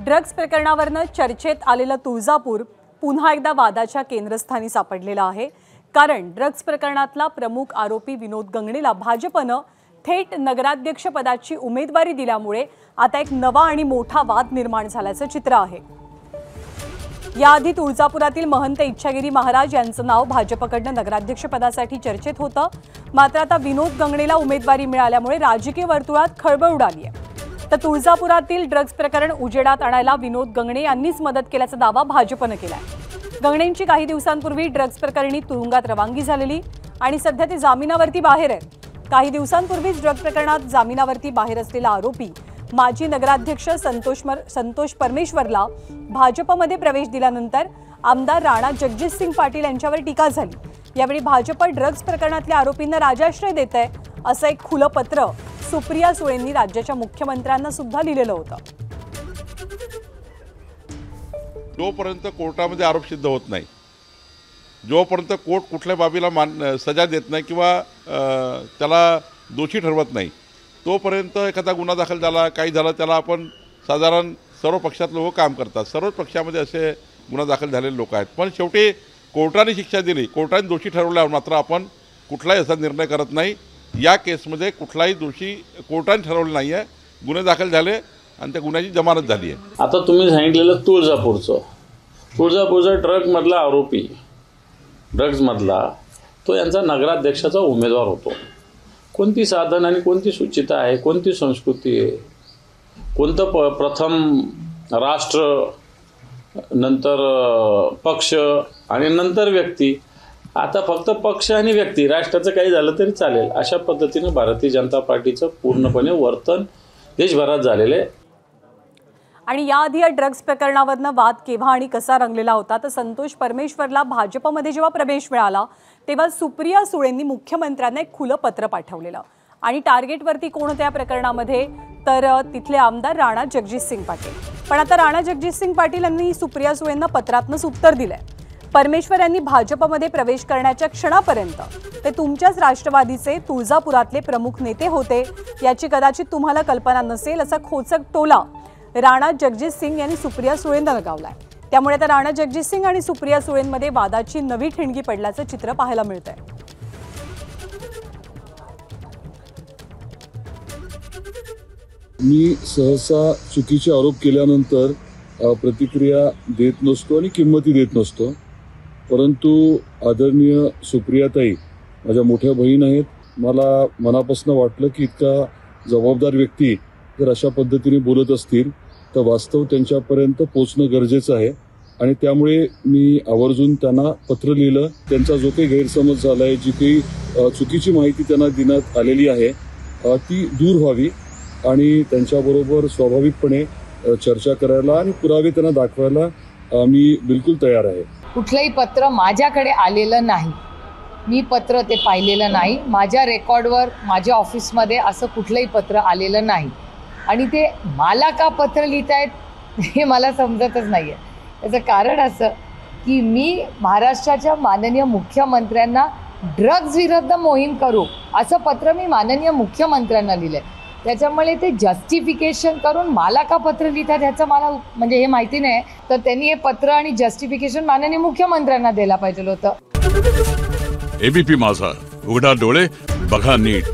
Drugs प्रकरणावरनं चर्चेत आलेलं तुळजापूर पुन्हा एकदा वादाच्या केंद्रस्थानी सापडलेलं आहे। कारण ड्रग्ज प्रकरणातला प्रमुख आरोपी विनोद गंगणेला भाजपनं थेट नगराध्यक्षपदाची उमेदवारी दिल्यामुळे आता एक नवा आणि मोठा वाद निर्माण झाल्याचं चित्र आहे। याआधी तुळजापुरातील महंत इच्छागिरी महाराज यांचं नाव भाजपकडनं नगराध्यक्षपदासाठी चर्चेत होतं। मात्र आता विनोद गंगणेला उमेदवारी मिळाल्यामुळे राजकीय वर्तुळात खळबळ उडाली आहे। तर तुळजापुरातील ड्रग्ज प्रकरण उजेडात आणायला विनोद गंगणे यांनीच मदत केल्याचा दावा भाजपनं केलाय। गंगणेंची काही दिवसांपूर्वी ड्रग्ज प्रकरणी तुरुंगात रवानगी झालेली आणि सध्या ते जामिनावरती बाहेर आहेत। काही दिवसांपूर्वीच ड्रग्ज प्रकरणात जामिनावरती बाहेर असलेला आरोपी माजी नगराध्यक्ष संतोष परमेश्वरला भाजपमध्ये प्रवेश दिल्यानंतर आमदार राणा जगजितसिंग पाटील यांच्यावर टीका झाली। यावेळी भाजप ड्रग्ज प्रकरणातल्या आरोपींना राजाश्रय देत आहे असं एक खुलं पत्र सुप्रिया सुळेंनी राज्याच्या मुख्यमंत्र्यांना सुद्धा लिहिलेलं होतं। जोपर्यंत कोर्टामध्ये आरोप सिद्ध होत नाही, जोपर्यंत कोर्ट कुठल्या बाबीला सजा देत नाही किंवा त्याला दोषी ठरवत नाही, तोपर्यंत एखादा गुन्हा दाखल झाला, काही झालं, त्याला आपण साधारण सर्व पक्षात लोक काम करतात। सर्वच पक्षामध्ये असे गुन्हा दाखल झालेले लोक आहेत। पण शेवटी कोर्टाने शिक्षा दिली, कोर्टाने दोषी ठरवल्यावर मात्र आपण कुठलाही असा निर्णय करत नाही। या केसमध्ये कुठलाही दोषी कोर्टाने ठरवलं नाही आहे, गुन्हे दाखल झाले आणि त्या गुन्ह्याची जमानत झाली आहे। आता तुम्ही सांगितलेलं तुळजापूरचा ड्रग्जमधला आरोपी, ड्रग्जमधला तो यांचा नगराध्यक्षाचा उमेदवार होतो। कोणती साधन आणि कोणती सुचिता आहे, कोणती संस्कृती आहे, कोणतं प्रथम राष्ट्र, नंतर पक्ष आणि नंतर व्यक्ती। आता फक्त पक्ष आणि व्यक्ती, राष्ट्राचं काही झालं तरी चालेल, अशा पद्धतीनं भारतीय जनता पार्टीचं पूर्णपणे वर्तन देशभरात झालेलं आहे। आणि याआधी या ड्रग्ज प्रकरणावरनं वाद केव्हा आणि कसा रंगलेला होता, तर संतोष परमेश्वरला भाजपमध्ये जेव्हा प्रवेश मिळाला तेव्हा सुप्रिया सुळेंनी मुख्यमंत्र्यांना एक खुलं पत्र पाठवलेलं आणि टार्गेटवरती कोण होतं या प्रकरणामध्ये, तर तिथले आमदार राणा जगजितसिंग पाटील। पण आता राणा जगजितसिंग पाटील यांनी सुप्रिया सुळेंना पत्रातनंच उत्तर दिलंय। परमेश्वर यांनी भाजपमध्ये प्रवेश करण्याच्या क्षणापर्यंत ते तुमच्याच राष्ट्रवादीचे तुळजापुरातले प्रमुख नेते होते याची कदाचित तुम्हाला कल्पना नसेल, असा खोचक टोला राणा जगजितसिंग यांनी सुप्रिया सुळेंना लगावलाय। त्यामुळे आता राणा जगजितसिंग आणि सुप्रिया सुळेंमध्ये वादाची नवी ठिणगी पडल्याचं चित्र पाहायला मिळतंय। मी सहसा चुकीचे आरोप केल्यानंतर प्रतिक्रिया देत नसतो आणि किंमती देत नसतो, परंतु आदरणीय सुप्रियाताई माझ्या मोठ्या बहीण आहेत। मला मनापासून वाटलं की इतका जबाबदार व्यक्ती जर अशा पद्धतीने बोलत असतील तर वास्तव त्यांच्यापर्यंत पोहोचणं गरजेचं आहे आणि त्यामुळे मी आवर्जून त्यांना पत्र लिहिलं। त्यांचा जो काही गैरसमज झाला आहे, जी काही चुकीची माहिती त्यांना देण्यात आलेली आहे ती दूर व्हावी आणि त्यांच्याबरोबर स्वाभाविकपणे चर्चा करायला आणि पुरावे त्यांना दाखवायला मी बिलकुल तयार आहे। कुठलंही पत्र माझ्याकडे आलेलं नाही, मी पत्र ते पाहिलेलं नाही, माझ्या रेकॉर्डवर माझ्या ऑफिसमध्ये असं कुठलंही पत्र आलेलं नाही आणि ते मला का पत्र लिहितायत हे मला समजतच नाही आहे। याचं कारण असं की मी महाराष्ट्राच्या माननीय मुख्यमंत्र्यांना ड्रग्ज विरुद्ध मोहीम करू असं पत्र मी माननीय मुख्यमंत्र्यांना लिहिलं आहे। त्याच्यामुळे ते जस्टिफिकेशन करून मला का पत्र लिहितात ह्याचं मला म्हणजे हे माहिती नाही। तर त्यांनी हे पत्र आणि जस्टिफिकेशन माननीय मुख्यमंत्र्यांना द्यायला पाहिजे होतं। एबीपी माझा, उघडा डोळे बघा नीट।